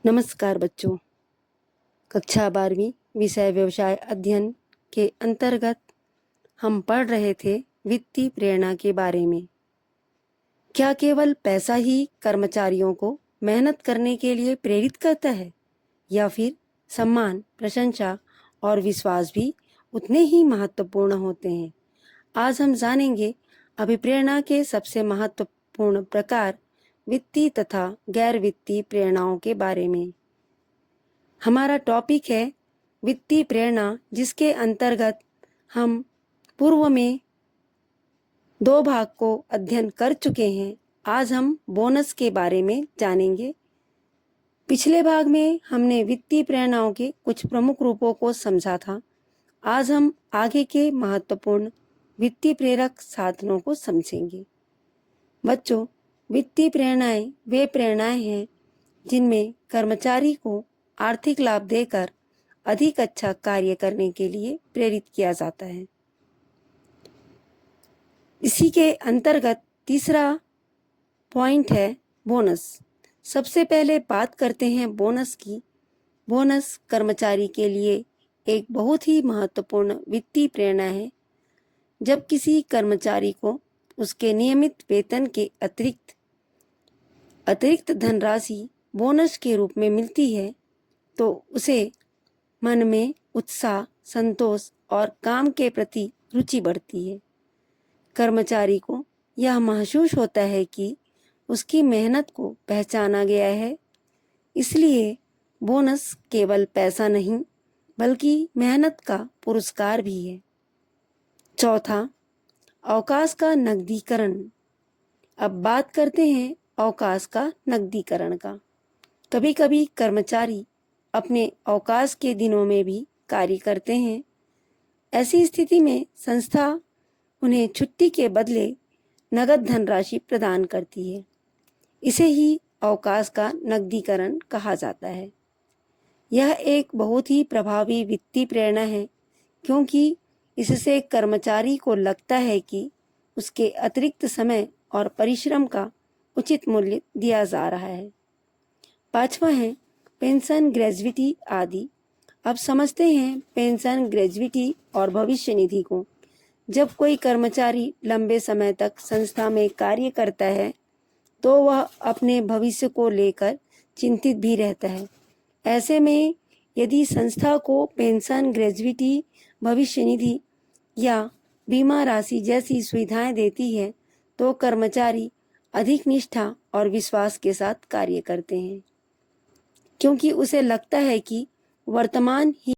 नमस्कार बच्चों। कक्षा 12वीं विषय व्यवसाय अध्ययन के अंतर्गत हम पढ़ रहे थे वित्तीय प्रेरणा के बारे में। क्या केवल पैसा ही कर्मचारियों को मेहनत करने के लिए प्रेरित करता है या फिर सम्मान, प्रशंसा और विश्वास भी उतने ही महत्वपूर्ण होते हैं? आज हम जानेंगे अभिप्रेरणा के सबसे महत्वपूर्ण प्रकार वित्तीय तथा गैर वित्तीय प्रेरणाओं के बारे में। हमारा टॉपिक है वित्तीय प्रेरणा, जिसके अंतर्गत हम पूर्व में 2 भाग को अध्ययन कर चुके हैं। आज हम बोनस के बारे में जानेंगे। पिछले भाग में हमने वित्तीय प्रेरणाओं के कुछ प्रमुख रूपों को समझा था। आज हम आगे के महत्वपूर्ण वित्तीय प्रेरक साधनों को समझेंगे। बच्चों, वित्तीय प्रेरणाएं वे प्रेरणाएं हैं जिनमें कर्मचारी को आर्थिक लाभ देकर अधिक अच्छा कार्य करने के लिए प्रेरित किया जाता है। इसी के अंतर्गत तीसरा पॉइंट है बोनस। सबसे पहले बात करते हैं बोनस की। बोनस कर्मचारी के लिए एक बहुत ही महत्वपूर्ण वित्तीय प्रेरणा है। जब किसी कर्मचारी को उसके नियमित वेतन के अतिरिक्त धनराशि बोनस के रूप में मिलती है तो उसे मन में उत्साह, संतोष और काम के प्रति रुचि बढ़ती है। कर्मचारी को यह महसूस होता है कि उसकी मेहनत को पहचाना गया है, इसलिए बोनस केवल पैसा नहीं बल्कि मेहनत का पुरस्कार भी है। चौथा, अवकाश का नकदीकरण। अब बात करते हैं अवकाश का नकदीकरण का। कभी कभी कर्मचारी अपने अवकाश के दिनों में भी कार्य करते हैं। ऐसी स्थिति में संस्था उन्हें छुट्टी के बदले नगद धनराशि प्रदान करती है। इसे ही अवकाश का नकदीकरण कहा जाता है। यह एक बहुत ही प्रभावी वित्तीय प्रेरणा है, क्योंकि इससे कर्मचारी को लगता है कि उसके अतिरिक्त समय और परिश्रम का उचित मूल्य दिया जा रहा है। पांचवा है पेंशन, ग्रेजुइटी आदि। अब समझते हैं पेंशन, ग्रेजुइटी और भविष्य निधि को। जब कोई कर्मचारी लंबे समय तक संस्था में कार्य करता है तो वह अपने भविष्य को लेकर चिंतित भी रहता है। ऐसे में यदि संस्था को पेंशन, ग्रेजुइटी, भविष्य निधि या बीमा राशि जैसी सुविधाएं देती है तो कर्मचारी अधिक निष्ठा और विश्वास के साथ कार्य करते हैं, क्योंकि उसे लगता है कि वर्तमान ही